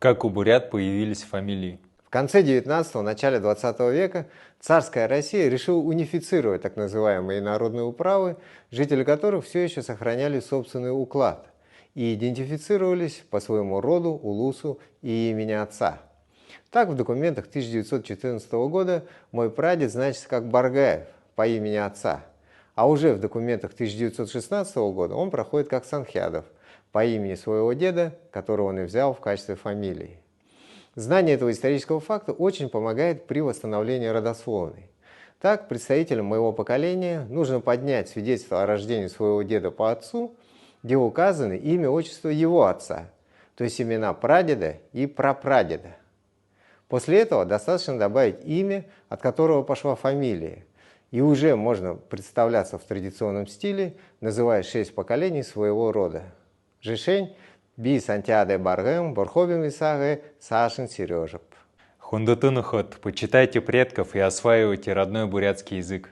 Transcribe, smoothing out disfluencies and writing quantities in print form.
Как у бурят появились фамилии? В конце 19-го, начале 20 века царская Россия решила унифицировать так называемые народные управы, жители которых все еще сохраняли собственный уклад и идентифицировались по своему роду, улусу и имени отца. Так, в документах 1914 года мой прадед значится как Баргаев по имени отца, а уже в документах 1916 года он проходит как Санхядов по имени своего деда, которого он и взял в качестве фамилии. Знание этого исторического факта очень помогает при восстановлении родословной. Так, представителям моего поколения нужно поднять свидетельство о рождении своего деда по отцу, где указаны имя, отчество его отца, то есть имена прадеда и прапрадеда. После этого достаточно добавить имя, от которого пошла фамилия, и уже можно представляться в традиционном стиле, называя 6 поколений своего рода. Жишень, Би Сантьяде Баргэм, Борхобим Исаге, Сашин Сережеп. Хундутунухот, почитайте предков и осваивайте родной бурятский язык.